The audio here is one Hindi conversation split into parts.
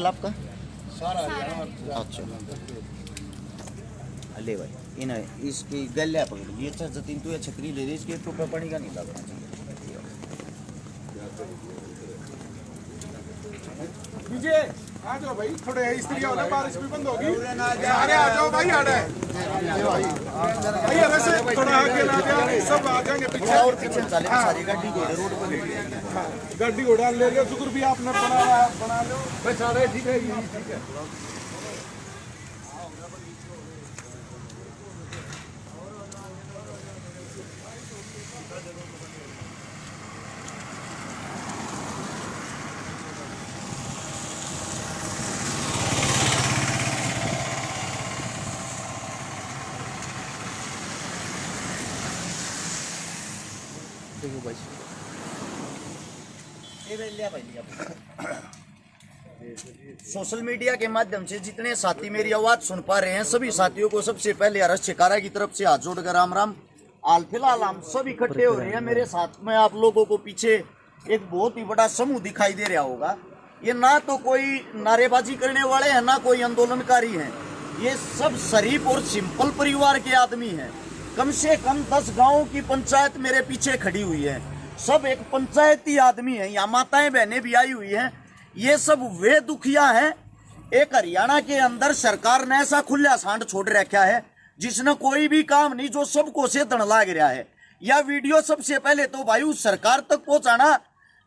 चैनल आपका? सारा। अच्छा ले भाई इन इसकी गल्या पकड़ ली। अच्छा जतीन तू छतरी ले रही, इसके टोपा पानी का नहीं लगना चाहिए। आ जाओ भाई, थोड़े स्त्री वाला बारिश भी बंद होगी, सारे आ जाओ भाई। आड़े भैया वैसे थोड़ा आगे ना जाए, सब आ जाएंगे पीछे और पीछे चले सारी गाड़ी घोड़े रोड पे बैठ गई। गाड़ी घोड़ा ले लो, शुक्र भी आपने बना लो भाई। सारे ठीक है, ठीक है। सोशल मीडिया के माध्यम से जितने साथी मेरी आवाज सुन पा रहे हैं, सभी साथियों को सबसे पहले अरस शिकारा की तरफ से हाथ जोड़कर राम राम। हाल फिलहाल हम सब इकट्ठे हो रहे हैं। मेरे साथ में आप लोगों को पीछे एक बहुत ही बड़ा समूह दिखाई दे रहा होगा। ये ना तो कोई नारेबाजी करने वाले हैं, ना कोई आंदोलनकारी हैं। ये सब शरीफ और सिंपल परिवार के आदमी हैं। कम से कम 10 गाँव की पंचायत मेरे पीछे खड़ी हुई है। सब एक पंचायती आदमी है। यहाँ माताएं बहनें भी आई हुई हैं। ये सब वे दुखिया हैं। एक हरियाणा के अंदर सरकार ने ऐसा खुला सांड छोड़ रखा है जिसने कोई भी काम नहीं, जो सबको से दण लाग रहा है। यह वीडियो सबसे पहले तो भाई उस सरकार तक पहुंचाना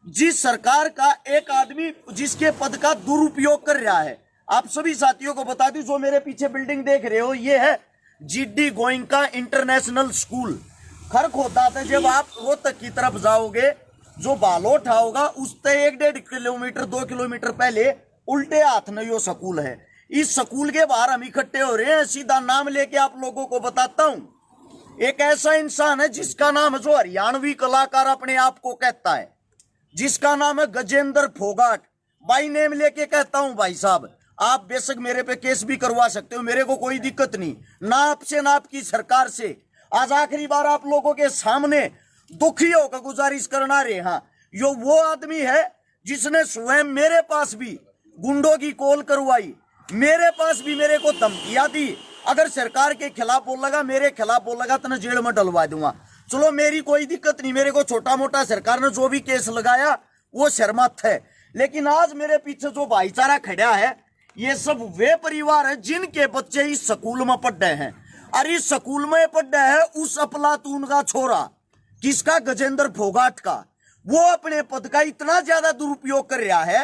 जिस सरकार का एक आदमी जिसके पद का दुरुपयोग कर रहा है। आप सभी साथियों को बता दूं, जो मेरे पीछे बिल्डिंग देख रहे हो, ये है GD Goenka international school. Kharkhoda से जब आप रोहतक की तरफ जाओगे, जो बालोठा होगा उससे 1-1.5 किलोमीटर 2 किलोमीटर पहले उल्टे हाथ में यो स्कूल है। इस स्कूल के बाहर हम इकट्ठे हो रहे हैं। सीधा नाम लेके आप लोगों को बताता हूं। एक ऐसा इंसान है जिसका नाम है, जो हरियाणवी कलाकार अपने आप को कहता है, जिसका नाम है गजेंद्र फोगाट। बाई नेम लेके कहता हूं भाई साहब, आप बेशक मेरे पे केस भी करवा सकते हो, मेरे को कोई दिक्कत नहीं, ना आपसे ना आपकी सरकार से। आज आखिरी बार आप लोगों के सामने दुखी होकर गुजारिश करना रहे। हाँ, यो वो आदमी है जिसने स्वयं मेरे पास भी गुंडों की कॉल करवाई, मेरे पास भी मेरे को धमकियां दी। अगर सरकार के खिलाफ बोलेगा, मेरे खिलाफ बोलेगा तो मैं जेल में डलवा दूंगा। चलो मेरी कोई दिक्कत नहीं, मेरे को छोटा मोटा सरकार ने जो भी केस लगाया वो शर्मत है। लेकिन आज मेरे पीछे जो भाईचारा खड़ा है, ये सब वे परिवार है जिनके बच्चे इस स्कूल में पढ़ रहे हैं। और इस स्कूल में पढ़ रहे हैं उस अफलातून का छोरा, किसका? गजेंद्र फोगाट का। वो अपने पद का इतना ज्यादा दुरुपयोग कर रहा है।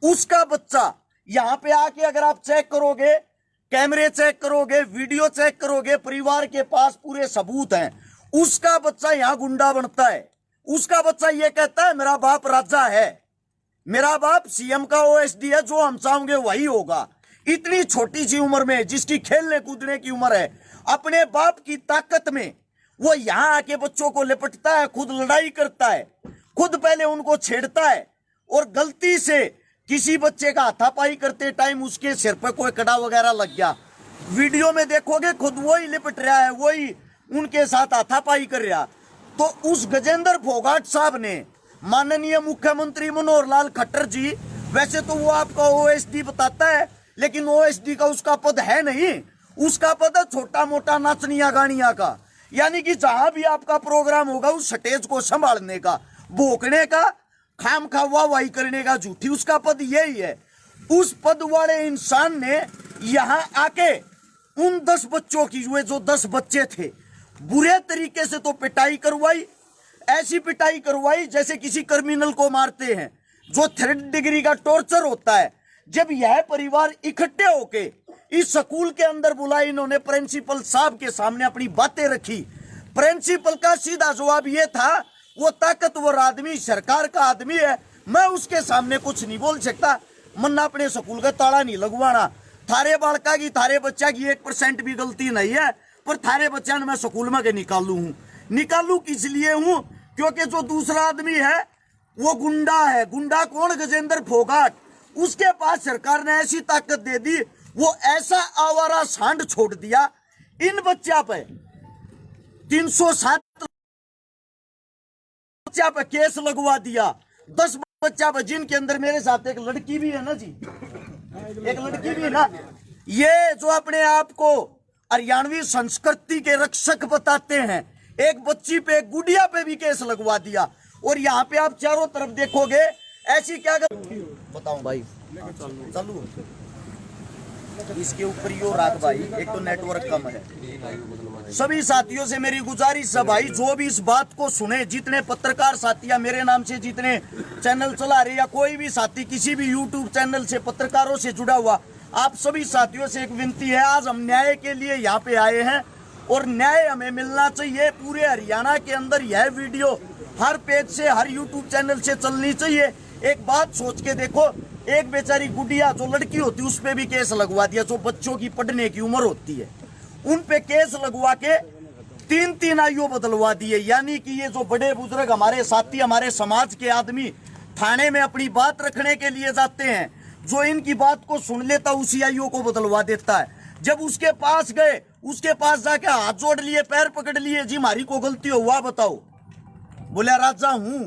उसका बच्चा यहाँ पे आके अगर आप चेक करोगे, कैमरे चेक करोगे, वीडियो चेक करोगे, परिवार के पास पूरे सबूत हैं। उसका बच्चा यहाँ गुंडा बनता है। उसका बच्चा ये कहता है मेरा बाप राजा है, मेरा बाप सीएम का ओएसडी है, जो हम चाहेंगे वही होगा। इतनी छोटी सी उम्र में, जिसकी खेलने कूदने की उम्र है, अपने बाप की ताकत में वो यहां आके बच्चों को लिपटता है, खुद लड़ाई करता है, खुद पहले उनको छेड़ता है। और गलती से किसी बच्चे का हाथापाई करते टाइम उसके सिर पर कोई कड़ा वगैरह लग गया, वीडियो में देखोगे खुद वही लिपट रहा है, वही उनके साथ हाथापाई कर रहा। तो उस गजेंद्र फोगाट साहब ने माननीय मुख्यमंत्री मनोहर लाल खट्टर जी, वैसे तो वो आपका ओएसडी बताता है, लेकिन ओएसडी का उसका पद है नहीं। उसका पद है छोटा मोटा नाचनिया गानिया का। यानी कि जहां भी आपका प्रोग्राम होगा उस स्टेज को संभालने का, भोंकने का, खाम खा वाहवाही करने का, झूठी, उसका पद यही है। उस पद वाले इंसान ने यहां आके उन 10 बच्चों की, जो 10 बच्चे थे, बुरे तरीके से तो पिटाई करवाई। ऐसी पिटाई करवाई जैसे किसी क्रिमिनल को मारते हैं, जो 3rd डिग्री का टॉर्चर होता है। जब यह परिवार इकट्ठे होके इस स्कूल के अंदर बुलाए, इन्होंने प्रिंसिपल साहब के सामने अपनी बातें रखी। प्रिंसिपल का सीधा जवाब ये था, वो ताकतवर आदमी सरकार का आदमी है, मैं उसके सामने कुछ नहीं बोल सकता, मन्ना अपने स्कूल का ताला नहीं लगवाना। थारे बालका की, थारे बच्चा की 1% भी गलती नहीं है, पर थारे बच्चा ने मैं स्कूल में के निकालू हूँ। निकालू किस लिए हूँ? क्योंकि जो दूसरा आदमी है वो गुंडा है। गुंडा कौन? गजेंद्र फोगाट। उसके पास सरकार ने ऐसी ताकत दे दी, वो ऐसा आवारा सांड छोड़ दिया। इन बच्चा पे 307 बच्चा पे केस लगवा दिया, 10 बच्चा पे, जिनके अंदर मेरे साथ एक लड़की भी है ना जी, एक लड़की भी ना, ये जो अपने आप को हरियाणवी संस्कृति के रक्षक बताते हैं, एक बच्ची पे, एक गुड़िया पे भी केस लगवा दिया। और यहाँ पे आप चारों तरफ देखोगे ऐसी क्या बताऊं भाई, चालू इसके ऊपर यो रात भाई, एक तो नेटवर्क कम है। सभी साथियों से मेरी गुजारिश है भाई, जो भी इस बात को सुने, जितने पत्रकार साथियां मेरे नाम से जितने चैनल चला रहे, या कोई भी साथी किसी भी यूट्यूब चैनल से पत्रकारों से जुड़ा हुआ, आप सभी साथियों से एक विनती है, आज हम न्याय के लिए यहाँ पे आए हैं और न्याय हमें मिलना चाहिए। पूरे हरियाणा के अंदर यह वीडियो हर पेज से, हर यूट्यूब चैनल से चलनी चाहिए। एक बात सोच के देखो, एक बेचारी गुड़िया जो लड़की होती है उस पे भी केस लगवा दिया, जो बच्चों की पढ़ने की उम्र होती है उन पे केस लगवा के 3-3 आयु बदलवा दिए। यानी कि ये जो बड़े बुजुर्ग हमारे साथी, हमारे समाज के आदमी थाने में अपनी बात रखने के लिए जाते हैं, जो इनकी बात को सुन लेता उसी आयु को बदलवा देता है। जब उसके पास गए, उसके पास जाके हाथ जोड़ लिए, पैर पकड़ लिए, जी हमारी को गलती हुआ बताओ, बोला राजा हूं,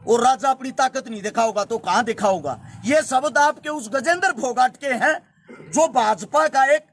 और राजा अपनी ताकत नहीं दिखाओगा तो कहां दिखाओगा। ये शब्द आपके उस गजेंद्र फोगाट के हैं जो भाजपा का एक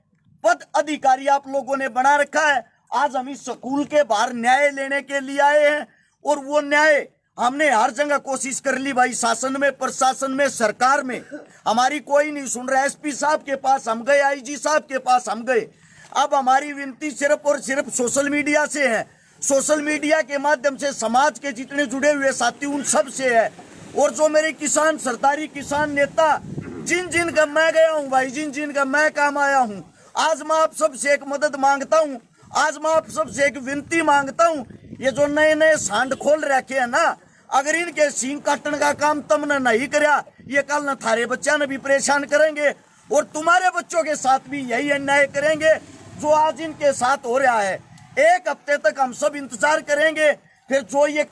पद अधिकारी आप लोगों ने बना रखा है। आज हम इस स्कूल के बाहर न्याय लेने के लिए आए हैं और वो न्याय हमने हर जगह कोशिश कर ली भाई, शासन में, प्रशासन में, सरकार में, हमारी कोई नहीं सुन रहा। एसपी साहब के पास हम गए, आईजी साहब के पास हम गए। अब हमारी विनती सिर्फ और सिर्फ सोशल मीडिया से है, सोशल मीडिया के माध्यम से समाज के जितने जुड़े हुए साथी उन सब से है। और जो मेरे किसान, सरदारी किसान नेता, जिन जिन का मैं गया हूं भाई, जिन जिन का मैं काम आया हूं, आज मैं आप सबसे एक मदद मांगता हूं, आज मैं आप सबसे एक विनती मांगता हूं। ये जो नए नए सांड खोल रखे हैं ना, अगर इनके सींग काटने का काम तुमने नहीं कराया, ये कल न थारे बच्चा ने भी परेशान करेंगे और तुम्हारे बच्चों के साथ भी यही अन्याय करेंगे जो आज इनके साथ हो रहा है। एक हफ्ते तक हम सब इंतजार करेंगे, फिर जो ये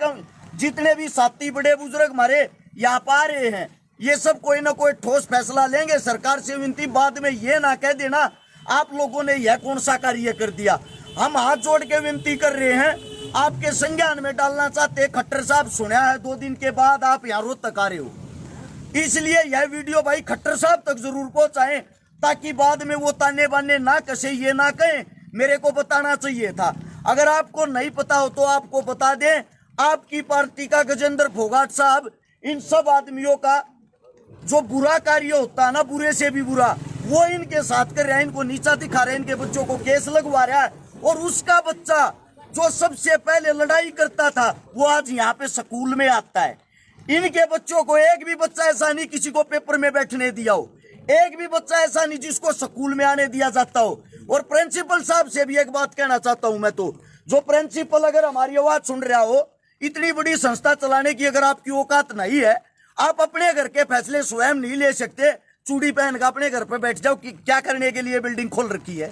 जितने भी साथी बड़े बुजुर्ग हमारे यहाँ पा रहे हैं, ये सब कोई ना कोई ठोस फैसला लेंगे। सरकार से विनती, बाद में ये ना कह देना आप लोगों ने यह कौन सा कार्य कर दिया। हम हाथ जोड़ के विनती कर रहे हैं, आपके संज्ञान में डालना चाहते। खट्टर साहब सुना है 2 दिन के बाद आप यहाँ रोज तक आ रहे हो, इसलिए यह वीडियो भाई खट्टर साहब तक जरूर पहुंचाएं, ताकि बाद में वो ताने बाने ना कसे, ये ना कहें मेरे को बताना चाहिए था। अगर आपको नहीं पता हो तो आपको बता दें, आपकी पार्टी का गजेंद्र फोगाट साहब इन सब आदमियों का जो बुरा कार्य होता है ना, बुरे से भी बुरा, वो इनके साथ कर रहा है, इनको नीचा दिखा रहे हैं, इनके बच्चों को केस लगवा रहा है। और उसका बच्चा जो सबसे पहले लड़ाई करता था वो आज यहाँ पे स्कूल में आता है। इनके बच्चों को एक भी बच्चा ऐसा नहीं किसी को पेपर में बैठने दिया हो, एक भी बच्चा ऐसा नहीं जिसको स्कूल में आने दिया जाता हो। और प्रिंसिपल साहब से भी एक बात कहना चाहता हूं मैं, तो जो प्रिंसिपल अगर हमारी आवाज सुन रहा हो, इतनी बड़ी संस्था चलाने की अगर आपकी औकात नहीं है, आप अपने घर के फैसले स्वयं नहीं ले सकते, चूड़ी पहन कर अपने घर पे बैठ जाओ कि क्या करने के लिए बिल्डिंग खोल रखी है।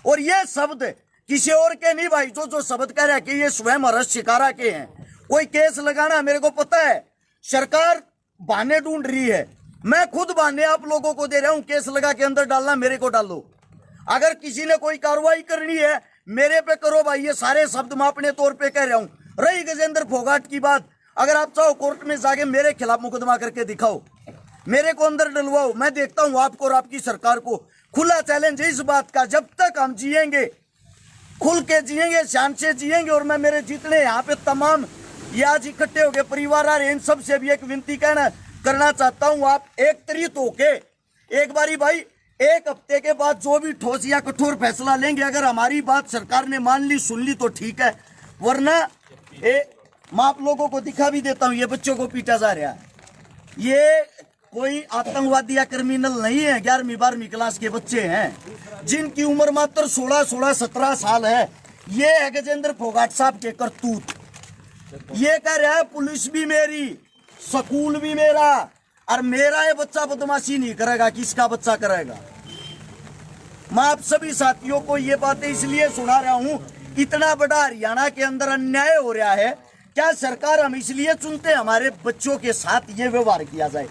और ये शब्द किसी और के नहीं भाई, जो शब्द कह रहा है कि ये स्वयं हर्ष शिकारा के हैं। कोई केस लगाना, मेरे को पता है सरकार बहाने ढूंढ रही है, मैं खुद बहाने आप लोगों को दे रहा हूं, केस लगा के अंदर डालना मेरे को डालो। अगर किसी ने कोई कार्रवाई करनी है मेरे पे करो भाई, ये सारे शब्द मैं अपने तौर पे कह रहा हूं। रही गजेंद्र फोगाट की बात, अगर आप चाहो कोर्ट में जाके मेरे खिलाफ मुकदमा करके दिखाओ, मेरे को अंदर डलवाओ, मैं देखता हूं आपको और आपकी सरकार को। खुला चैलेंज है इस बात का, जब तक हम जिएंगे, खुल के जिएंगे, शान से जिएंगे। और मैं मेरे जितने यहाँ पे तमाम ये आज इकट्ठे हो गए परिवार आ रहे, इन सब से भी एक विनती करना चाहता हूँ, आप एक तरीत होके एक बारी भाई, एक हफ्ते के बाद जो भी ठोस या कठोर फैसला लेंगे, अगर हमारी बात सरकार ने मान ली, सुन ली तो ठीक है, वरना मैं आप लोगों को दिखा भी देता हूँ, ये बच्चों को पीटा जा रहा है, ये कोई आतंकवादी या क्रिमिनल नहीं है, 11वीं 12वीं क्लास के बच्चे हैं जिनकी उम्र मात्र 16-17 साल है। ये है गजेंद्र फोगाट साहब के करतूत। ये कह रहा है पुलिस भी मेरी, स्कूल भी मेरा, और मेरा ये बच्चा बदमाशी नहीं करेगा, किसका बच्चा करेगा। मैं आप सभी साथियों को ये बातें इसलिए सुना रहा हूं, इतना बड़ा हरियाणा के अंदर अन्याय हो रहा है, क्या सरकार हम इसलिए चुनते हैं हमारे बच्चों के साथ ये व्यवहार किया जाए।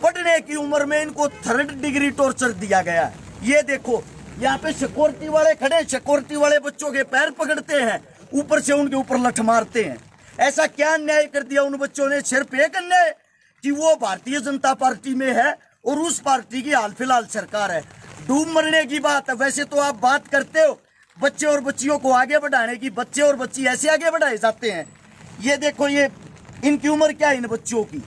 पढ़ने की उम्र में इनको 3rd डिग्री टॉर्चर दिया गया है। ये देखो यहाँ पे सिक्योरिटी वाले खड़े, सिक्योरिटी वाले बच्चों के पैर पकड़ते हैं, ऊपर से उनके ऊपर लठ मारते हैं। ऐसा क्या अन्याय कर दिया उन बच्चों ने? सिर्फ एक अन्याय कि वो भारतीय जनता पार्टी में है और उस पार्टी की हाल फिलहाल सरकार है। डूब मरने की बात है। वैसे तो आप बात करते हो बच्चे और बच्चियों को आगे बढ़ाने की, बच्चे और बच्ची ऐसे आगे बढ़ाए जाते हैं। ये देखो, ये इनकी उम्र क्या है इन बच्चों की।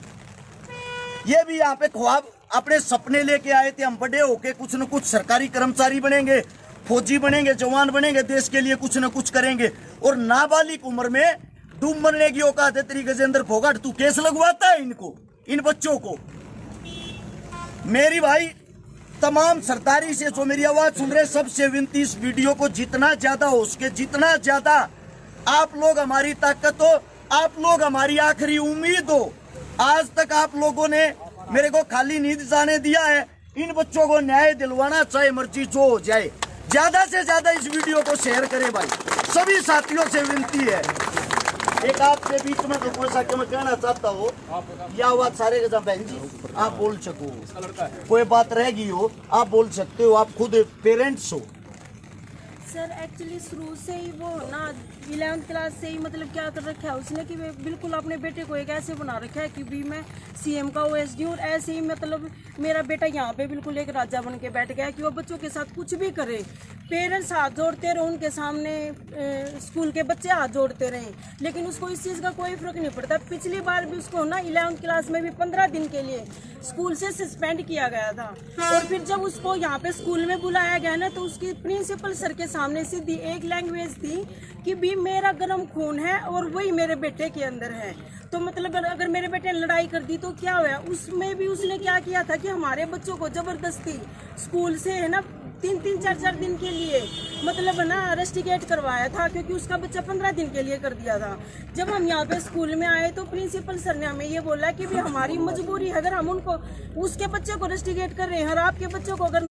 ये भी यहाँ पे ख्वाब अपने सपने लेके आए थे, हम बड़े होके कुछ न कुछ सरकारी कर्मचारी बनेंगे, फौजी बनेंगे, जवान बनेंगे, देश के लिए कुछ न कुछ करेंगे। और नाबालिग उम्र में डूब मरने की औकात है तेरी गजेंद्र फोगाट। तू केस लगवाता है इनको, इन बच्चों को। मेरी भाई तमाम सरदारी से जो मेरी आवाज सुन रहे सबसे विनती, इस वीडियो को जितना ज्यादा हो सके, जितना ज्यादा आप लोग हमारी ताकत हो, आप लोग हमारी आखिरी उम्मीद हो। आज तक आप लोगों ने मेरे को खाली नींद जाने दिया है। इन बच्चों को न्याय दिलवाना, चाहे मर्जी जो हो जाए। ज्यादा से ज्यादा इस वीडियो को शेयर करें भाई, सभी साथियों से विनती है। एक आपके बीच में तो कोई सा कि मैं कहना चाहता हूँ, यह आवाज सारे के साथ बहन जी आप बोल सको, कोई बात रहेगी हो आप बोल सकते हो, आप खुद पेरेंट्स हो। सर एक्चुअली शुरू से ही वो ना 11th क्लास से ही मतलब क्या कर रखा है उसने कि वे बिल्कुल अपने बेटे को एक ऐसे बना रखा है कि भी मैं सीएम का ओएसडी और ऐसे ही मतलब मेरा बेटा यहाँ पे बिल्कुल एक राजा बन के बैठ गया कि वो बच्चों के साथ कुछ भी करे। पेरेंट्स हाथ जोड़ते रहे, उनके सामने स्कूल के बच्चे हाथ जोड़ते रहे, लेकिन उसको इस चीज़ का कोई फर्क नहीं पड़ता। पिछली बार भी उसको ना 11th क्लास में भी 15 दिन के लिए स्कूल से सस्पेंड किया गया था। और फिर जब उसको यहाँ पे स्कूल में बुलाया गया ना, तो उसकी प्रिंसिपल सर के सामने सीधी एक लैंग्वेज थी कि भी मेरा गर्म खून है और वही मेरे बेटे के अंदर है। तो मतलब अगर मेरे बेटे ने लड़ाई कर दी तो क्या हुआ। उसमें भी उसने क्या किया था कि हमारे बच्चों को जबरदस्ती स्कूल से है ना 3-3, 4-4 दिन के लिए मतलब ना रस्टिकेट करवाया था, क्योंकि उसका बच्चा 15 दिन के लिए कर दिया था। जब हम यहाँ पे स्कूल में आए तो प्रिंसिपल सर ने हमें ये बोला कि भी हमारी मजबूरी है, अगर हम उनको उसके बच्चे को रस्टिकेट कर रहे हैं और आपके बच्चों को अगर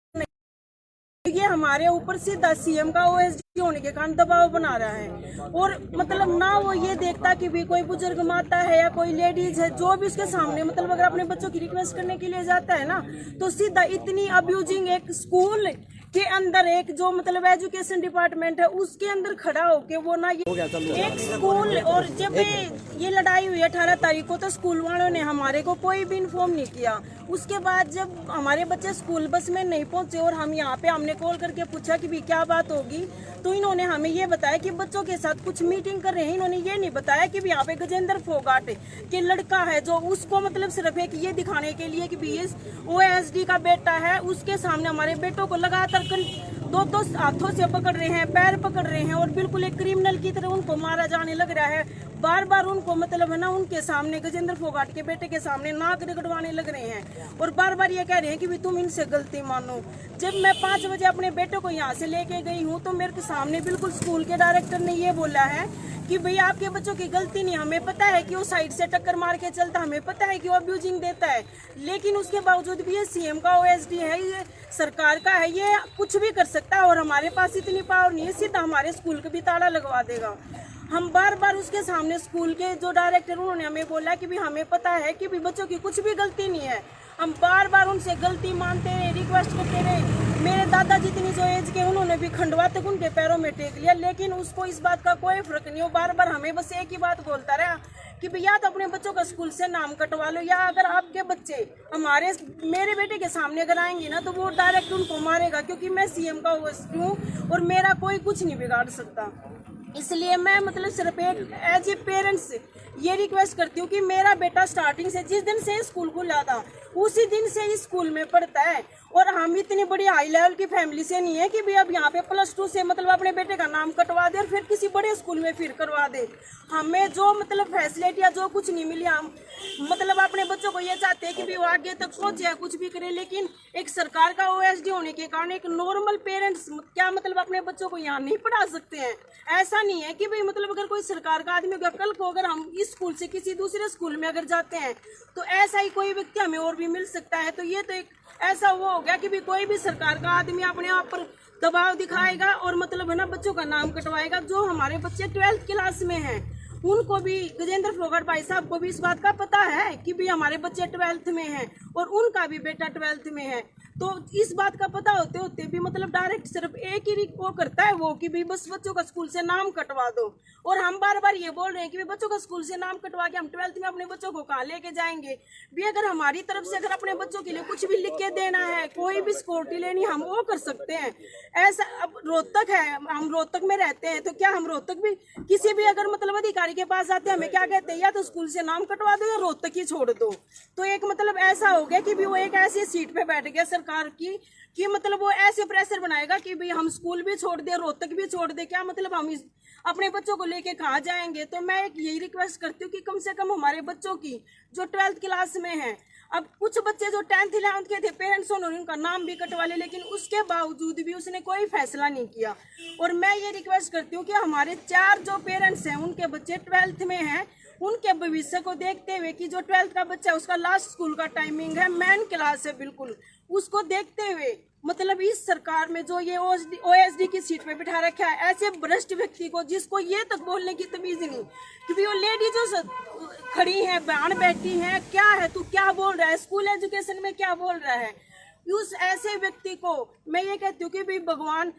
ये हमारे ऊपर सीधा सीएम का ओएसडी होने के कारण दबाव बना रहा है। और मतलब ना वो ये देखता कि भी कोई बुजुर्ग माता है या कोई लेडीज है जो भी उसके सामने मतलब अगर अपने बच्चों की रिक्वेस्ट करने के लिए जाता है ना, तो सीधा इतनी अब्यूजिंग एक स्कूल के अंदर एक जो मतलब एजुकेशन डिपार्टमेंट है उसके अंदर खड़ा होके वो ना ये एक स्कूल। और जब ये लड़ाई हुई 18 तारीख को तो स्कूल वालों ने हमारे को कोई भी इन्फॉर्म नहीं किया। उसके बाद जब हमारे बच्चे स्कूल बस में नहीं पहुंचे और हम यहाँ पे हमने कॉल करके पूछा कि भी क्या बात होगी, तो इन्होंने हमें ये बताया कि बच्चों के साथ कुछ मीटिंग कर रहे हैं। इन्होंने ये नहीं बताया कि भी यहाँ पे गजेंद्र फोगाट के लड़का है जो उसको मतलब सिर्फ एक ये दिखाने के लिए कि भी ये ओएसडी का बेटा है, उसके सामने हमारे बेटों को लगातार 2 हाथों से पकड़ रहे हैं, पैर पकड़ रहे हैं और बिल्कुल एक क्रिमिनल की तरह उनको मारा जाने लग रहा है। बार बार उनको मतलब है ना उनके सामने गजेंद्र फोगाट के बेटे के सामने नाक रगड़वाने लग रहे हैं और बार बार ये कह रहे हैं कि भी तुम इनसे गलती मानो। जब मैं 5 बजे अपने बेटे को यहाँ से लेके गई हूँ तो मेरे सामने बिल्कुल स्कूल के डायरेक्टर ने ये बोला है कि भैया आपके बच्चों की गलती नहीं, हमें पता है कि वो साइड से टक्कर मार के चलता, हमें पता है कि वो अब्यूजिंग देता है, लेकिन उसके बावजूद भी ये सीएम का ओएसडी है, ये सरकार का है, ये कुछ भी कर सकता है और हमारे पास इतनी पावर नहीं है, सीधा हमारे स्कूल को भी ताला लगवा देगा। हम बार बार उसके सामने स्कूल के जो डायरेक्टर उन्होंने हमें बोला कि भी हमें पता है कि भी बच्चों की कुछ भी गलती नहीं है। हम बार बार उनसे गलती मानते रहे, रिक्वेस्ट करते रहे। मेरे दादा जितनी जो एज के उन्होंने भी खंडवा तक उनके पैरों में टेक लिया, लेकिन उसको इस बात का कोई फर्क नहीं हो। बार बार हमें बस एक ही बात बोलता रहा कि भैया तो अपने बच्चों का स्कूल से नाम कटवा लो, या अगर आपके बच्चे मेरे बेटे के सामने अगर आएंगे ना तो वो डायरेक्ट उनको मारेगा, क्योंकि मैं सीएम का ओएसडी हूँ और मेरा कोई कुछ नहीं बिगाड़ सकता। इसलिए मैं मतलब सिर्फ एक एज ए पेरेंट्स ये रिक्वेस्ट करती हूँ कि मेरा बेटा स्टार्टिंग से जिस दिन से स्कूल खुला था उसी दिन से इस स्कूल में पढ़ता है और हम इतनी बड़ी हाई लेवल की फैमिली से नहीं है कि भी अब यहाँ पे +2 से मतलब अपने बेटे का नाम कटवा दे और फिर किसी बड़े स्कूल में फिर करवा दे। हमें जो मतलब फैसिलिटी या जो कुछ नहीं मिली, हम मतलब अपने बच्चों को ये चाहते हैं कि भी वो आगे तक पहुंचे, कुछ भी करे, लेकिन एक सरकार का ओएसडी होने के कारण एक नॉर्मल पेरेंट्स क्या मतलब अपने बच्चों को यहाँ नहीं पढ़ा सकते हैं। ऐसा नहीं है कि भाई मतलब अगर कोई सरकार का आदमी होगा, कल को अगर हम इस स्कूल से किसी दूसरे स्कूल में अगर जाते हैं तो ऐसा ही कोई व्यक्ति हमें और भी मिल सकता है। तो ये तो एक ऐसा वो हो गया कि भी कोई भी सरकार का आदमी अपने आप पर दबाव दिखाएगा और मतलब है ना बच्चों का नाम कटवाएगा। जो हमारे बच्चे 12th क्लास में हैं उनको भी गजेंद्र फोगाट भाई साहब को भी इस बात का पता है कि भी हमारे बच्चे 12th में हैं और उनका भी बेटा 12th में है। तो इस बात का पता होते होते भी मतलब डायरेक्ट सिर्फ एक ही वो करता है वो कि भी बस बच्चों का स्कूल से नाम कटवा दो। और हम बार बार ये बोल रहे हैं कि बच्चों का स्कूल से नाम कटवा के हम 12th में अपने बच्चों को कहाँ लेके जाएंगे। भी अगर हमारी तरफ से अगर अपने बच्चों के लिए कुछ भी लिख के देना है, कोई भी सिक्योरिटी लेनी, हम वो कर सकते हैं। ऐसा अब रोहतक है, हम रोहतक में रहते हैं, तो क्या हम रोहतक भी किसी भी अगर मतलब अधिकारी के पास आते हैं, हमें क्या कहते हैं, या तो स्कूल से नाम कटवा दो या रोहतक ही छोड़ दो। तो एक मतलब ऐसा हो गया कि भी वो एक ऐसी सीट पे बैठ गया सरकार की कि मतलब वो ऐसे प्रेशर बनाएगा कि भाई हम स्कूल भी छोड़ दे, रोहतक भी छोड़ दे, क्या मतलब हम अपने बच्चों को लेके कहाँ जाएंगे। तो मैं एक यही रिक्वेस्ट करती हूँ कि कम से कम हमारे बच्चों की जो 12th क्लास में है, अब कुछ बच्चे जो 10th 11th के थे, पेरेंट्स उन्होंने उनका नाम भी कटवा ले, लेकिन उसके बावजूद भी उसने कोई फैसला नहीं किया। और मैं ये रिक्वेस्ट करती हूँ कि हमारे 4 जो पेरेंट्स हैं उनके बच्चे 12th में हैं, उनके भविष्य को देखते हुए कि जो 12th का बच्चा है उसका लास्ट स्कूल का टाइमिंग है, मेन क्लास है, बिल्कुल उसको देखते हुए मतलब इस सरकार में जो ये OSD की सीट पे बिठा रखा है ऐसे भ्रष्ट व्यक्ति को, जिसको ये तक बोलने की तमीज नहीं, क्योंकि वो लेडी जो खड़ी है, बहन बैठी है, क्या है तू क्या बोल रहा है, स्कूल एजुकेशन में क्या बोल रहा है। उस ऐसे व्यक्ति को मैं ये कहती हूँ कि भाई भगवान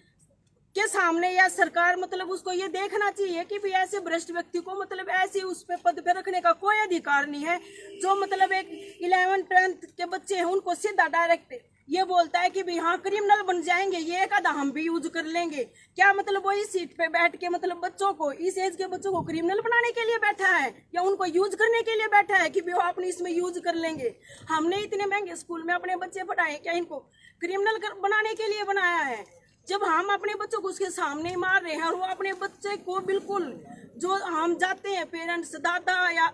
के सामने या सरकार मतलब उसको ये देखना चाहिए कि भी ऐसे भ्रष्ट व्यक्ति को मतलब ऐसे उस पे पद पे रखने का कोई अधिकार नहीं है। जो मतलब एक 11th 12th के बच्चे हैं उनको सीधा डायरेक्ट ये बोलता है कि भी हाँ क्रिमिनल बन जाएंगे, ये एक आधा हम भी यूज कर लेंगे। क्या मतलब वो इस सीट पे बैठ के मतलब बच्चों को, इस एज के बच्चों को क्रिमिनल बनाने के लिए बैठा है या उनको यूज करने के लिए बैठा है कि भी वो अपने इसमें यूज कर लेंगे। हमने इतने महंगे स्कूल में अपने बच्चे पढ़ाए, क्या इनको क्रिमिनल बनाने के लिए बनाया है? जब हम अपने बच्चों को उसके सामने मार रहे हैं और वो अपने बच्चे को बिल्कुल जो हम जाते हैं पेरेंट्स, दादा या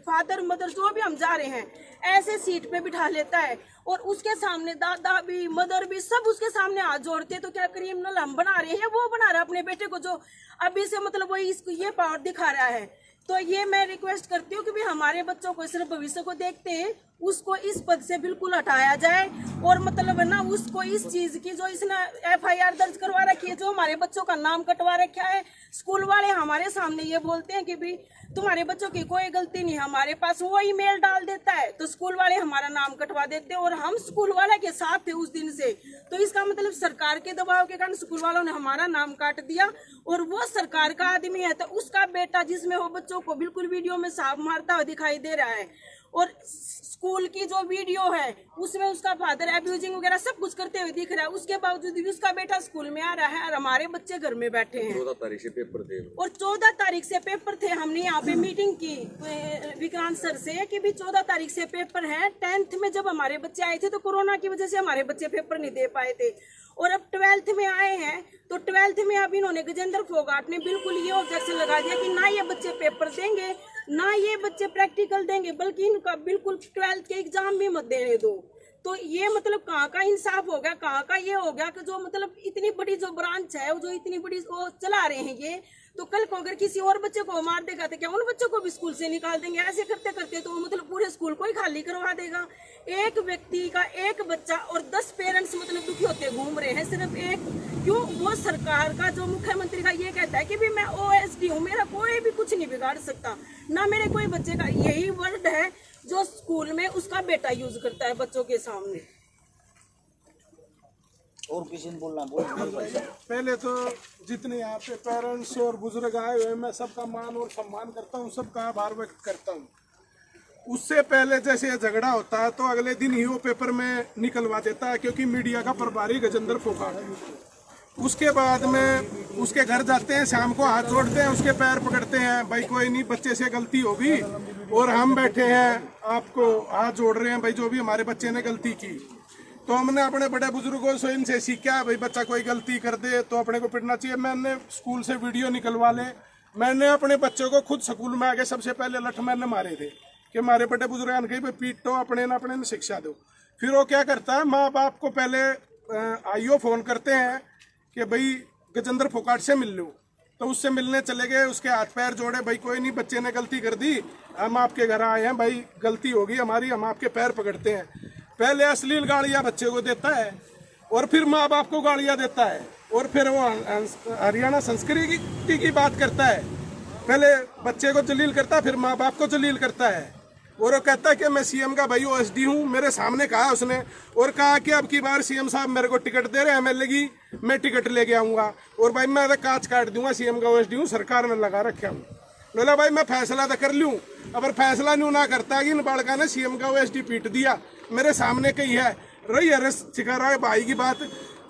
फादर मदर जो भी हम जा रहे हैं ऐसे सीट पे बिठा लेता है और उसके सामने दादा भी मदर भी सब उसके सामने हाथ जोड़ते हैं। तो क्या क्रिमिनल हम बना रहे हैं, वो बना रहा है अपने बेटे को जो अभी से मतलब वो इसको ये पावर दिखा रहा है। तो ये मैं रिक्वेस्ट करती हूँ कि भी हमारे बच्चों को सिर्फ भविष्य को देखते हैं उसको इस पद से बिल्कुल हटाया जाए और मतलब ना उसको इस चीज की जो इसने FIR दर्ज करवा रखी है, जो हमारे बच्चों का नाम कटवा रखा है। स्कूल वाले हमारे सामने ये बोलते हैं कि भी तुम्हारे बच्चों की कोई गलती नहीं, हमारे पास वो ईमेल डाल देता है तो स्कूल वाले हमारा नाम कटवा देते हैं और हम स्कूल वाले के साथ थे उस दिन से। तो इसका मतलब सरकार के दबाव के कारण स्कूल वालों ने हमारा नाम काट दिया और वो सरकार का आदमी है तो उसका बेटा जिसमें वो बच्चों को बिल्कुल वीडियो में सांप मारता हुआ दिखाई दे रहा है और स्कूल की जो वीडियो है उसमें उसका फादर एब्यूजिंग वगैरह सब कुछ करते हुए दिख रहा है, उसके बावजूद भी उसका बेटा स्कूल में आ रहा है और हमारे बच्चे घर में बैठे हैं। 14 तारीख से पेपर थे और 14 तारीख से पेपर थे। हमने यहाँ पे मीटिंग की विक्रांत सर से कि भी 14 तारीख से पेपर है। 10th में जब हमारे बच्चे आए थे तो कोरोना की वजह से हमारे बच्चे पेपर नहीं दे पाए थे और अब 12th में आए हैं तो 12th में अब इन्होंने गजेंद्र फोगाट ने बिल्कुल ये ऑब्जेक्शन लगा दिया कि ना ये बच्चे पेपर देंगे ना ये बच्चे प्रैक्टिकल देंगे, बल्कि इनका बिल्कुल 12th के एग्जाम भी मत देने दो। तो ये मतलब कहाँ का इंसाफ हो गया, कहाँ का ये हो गया कि जो मतलब इतनी बड़ी जो ब्रांच है जो इतनी बड़ी वो चला रहे हैं ये, तो कल को अगर किसी और बच्चे को मार देगा तो क्या उन बच्चों को भी स्कूल से निकाल देंगे? ऐसे करते करते तो मतलब पूरे स्कूल को ही खाली करवा देगा। एक व्यक्ति का एक बच्चा और 10 पेरेंट्स मतलब दुखी होते घूम रहे हैं सिर्फ एक, क्यों? वो सरकार का जो मुख्यमंत्री का ये कहता है कि भी मैं OSD हूँ, मेरा कोई भी कुछ नहीं बिगाड़ सकता, ना मेरे कोई बच्चे का। यही वर्ड है जो स्कूल में उसका बेटा यूज करता है बच्चों के सामने। और किसी ने बोलना बोल। पहले तो जितने यहाँ पे पेरेंट्स और बुजुर्ग आए हुए मैं सबका मान और सम्मान करता हूँ, सबका आभार व्यक्त करता हूँ। उससे पहले जैसे ये झगड़ा होता है तो अगले दिन ही वो पेपर में निकलवा देता है क्योंकि मीडिया का प्रभारी गजेंद्र फोगाट है। उसके बाद में उसके घर जाते हैं, शाम को हाथ जोड़ते हैं, उसके पैर पकड़ते हैं, भाई कोई नहीं बच्चे से गलती होगी और हम बैठे हैं आपको हाथ जोड़ रहे हैं, भाई जो भी हमारे बच्चे ने गलती की। तो हमने अपने बड़े बुजुर्गों से इनसे सीखा भाई बच्चा कोई गलती कर दे तो अपने को पिटना चाहिए। मैंने स्कूल से वीडियो निकलवा ले, मैंने अपने बच्चों को खुद स्कूल में आके सबसे पहले लठ मैंने मारे थे कि हमारे बड़े बुजुर्ग कहीं भाई पीटो, अपने ने शिक्षा दो। फिर वो क्या करता है, माँ बाप को पहले IO फोन करते हैं कि भाई गजेंद्र फोगाट से मिल लो, तो उससे मिलने चले गए, उसके हाथ पैर जोड़े, भाई कोई नहीं बच्चे ने गलती कर दी, हम आपके घर आए हैं, भाई गलती होगी हमारी, हम आपके पैर पकड़ते हैं। पहले अश्लील गालियाँ बच्चे को देता है और फिर माँ बाप को गालियाँ देता है और फिर वो हरियाणा संस्कृति की बात करता है। पहले बच्चे को जलील करता है फिर माँ बाप को जलील करता है। और वो कहता है कि मैं सीएम का भाई ओएसडी हूँ, मेरे सामने कहा उसने, और कहा कि अब की बार सीएम साहब मेरे को टिकट दे रहे हैं एमएलए की, मैं टिकट लेके आऊंगा और भाई मैं कांच काट दूंगा, सीएम का ओएसडी हूँ, सरकार ने लगा रखा हूँ। बोला भाई मैं फैसला तो कर लूँ, अगर फैसला नहीं ना करता कि इन बालका ने सीएम का ओएसडी पीट दिया, मेरे सामने कही है रही अरेस्ट शिकारा भाई की बात।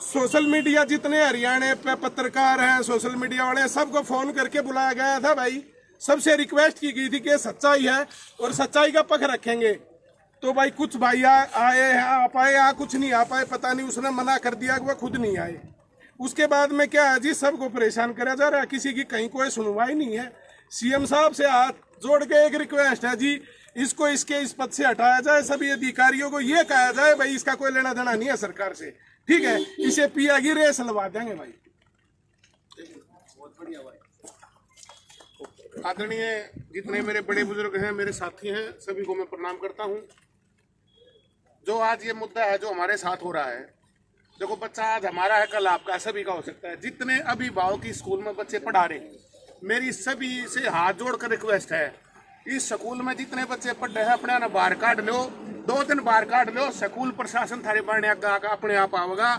सोशल मीडिया जितने हरियाणा पे पत्रकार हैं, सोशल मीडिया वाले, सबको फोन करके बुलाया गया था भाई, सबसे रिक्वेस्ट की गई थी कि सच्चाई है और सच्चाई का पक्ष रखेंगे। तो भाई कुछ भाई आए हैं, आ पाए, कुछ नहीं आ पाए, पता नहीं, उसने मना कर दिया कि वह खुद नहीं आए। उसके बाद में क्या है जी, सबको परेशान करा जा रहा है, किसी की कहीं कोई सुनवाई नहीं है। सीएम साहब से हाथ जोड़ के एक रिक्वेस्ट है जी, इसको इस पद से हटाया जाए, सभी अधिकारियों को ये कहा जाए भाई इसका कोई लेना देना नहीं है सरकार से, ठीक है, इसे पिया की रेस लगा देंगे भाई। आदरणीय जितने मेरे बड़े बुजुर्ग हैं, मेरे साथी हैं, सभी को मैं प्रणाम करता हूं। जो आज ये मुद्दा है जो हमारे साथ हो रहा है, देखो बच्चा आज हमारा है, कल आपका, सभी का हो सकता है। जितने अभिभावक की स्कूल में बच्चे पढ़ा रहे, मेरी सभी से हाथ जोड़कर रिक्वेस्ट है, इस स्कूल में जितने बच्चे पढ़ रहे हैं अपने ना बाहर काट लो, 2 दिन बाहर काट लो, स्कूल प्रशासन थारे बढ़ने अपने आप आवेगा।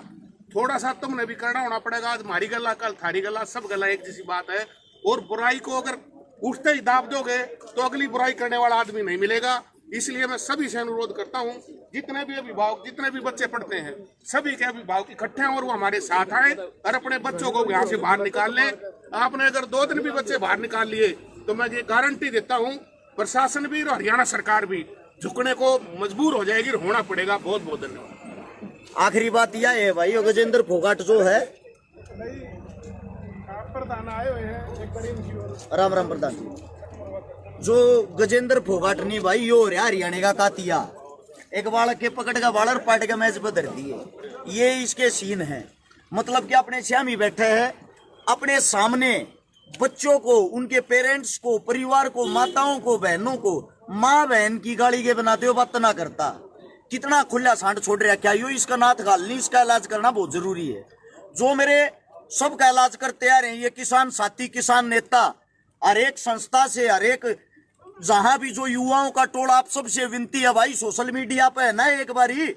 थोड़ा सा तुमने भी करना होना पड़ेगा, आज हमारी गला कल थारी गला, सब गला एक जैसी बात है। और बुराई को अगर उठते ही दाब दोगे तो अगली बुराई करने वाला आदमी नहीं मिलेगा। इसलिए मैं सभी से अनुरोध करता हूं, जितने भी अभिभावक, जितने भी बच्चे पढ़ते हैं, सभी के अभिभावक इकट्ठे हैं और वो हमारे साथ आए और अपने बच्चों को यहाँ से बाहर निकाल ले। आपने अगर 2 दिन भी बच्चे बाहर निकाल लिए तो मैं ये गारंटी देता हूँ प्रशासन भी और हरियाणा सरकार भी झुकने को मजबूर हो जाएगी, होना पड़ेगा। बहुत बहुत धन्यवाद। आखिरी बात यह है भाई, गजेंद्र फोगाट जो है, प्रधान आए हुए हैं, एक बड़ी राम राम प्रधान जी, जो गजेंद्र फोगाट नहीं भाई, यो रहा हरियाणा का कातिया, एक बालक के पकड़ का बालर पाट के मैच बदल दिए, ये इसके सीन है। मतलब कि अपने श्यामी बैठे हैं, अपने सामने बच्चों को, उनके पेरेंट्स को, परिवार को, माताओं को, बहनों को, माँ बहन की गाली के बनाते हो, बात ना करता। कितना खुला सांड छोड़ रहा, क्या यो इसका नाथ गाल नहीं, इसका इलाज करना बहुत जरूरी है। जो मेरे सबका इलाज करते आ रहे हैं, ये किसान साथी, किसान नेता, हर एक संस्था से, हर एक जहां भी जो युवाओं का टोला, आप सबसे विनती है भाई, सोशल मीडिया पे है ना, एक बारी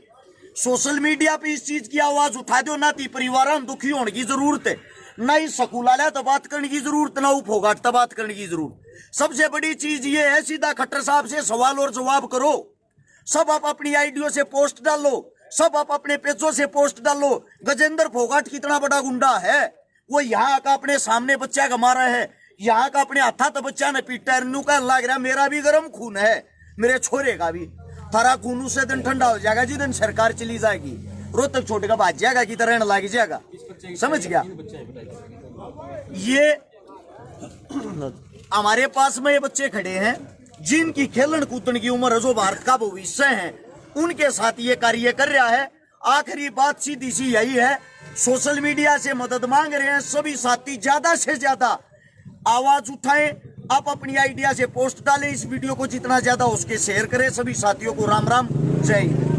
सोशल मीडिया पे इस चीज की आवाज उठा दो ना, ती परिवार दुखी होने की जरूरत है ना, इस स्कूल वाले तो बात करने की जरूरत ना, फोगाट तो बात करने की जरूरत। सबसे बड़ी चीज ये है, सीधा खट्टर साहब से सवाल और जवाब करो। सब आप अपनी आईडियो से पोस्ट डालो, सब आप अपने पेजों से पोस्ट डालो। गजेंद्र फोगाट कितना बड़ा गुंडा है, वो यहाँ का अपने सामने बच्चा का मारा है, यहाँ का अपने हाथा तो बच्चा ने पीटा, नू का लग रहा मेरा भी गर्म खून है, मेरे छोरे का भी, थारा खून उसे दिन ठंडा हो जाएगा जिस दिन सरकार चली जाएगी, रोहतक छोटे का भाज जाएगा की तरह लग जाएगा। समझ गया? ये हमारे पास में ये बच्चे खड़े हैं जिनकी खेलन कूदन की उम्र है, जो भारत का भविष्य है, उनके साथ ये कार्य कर रहा है। आखिरी बात सीधी सी यही है, सोशल मीडिया से मदद मांग रहे हैं सभी साथी, ज्यादा से ज्यादा आवाज उठाएं, आप अपनी आइडिया से पोस्ट डालें, इस वीडियो को जितना ज्यादा उसके शेयर करें। सभी साथियों को राम राम, जय हिंद।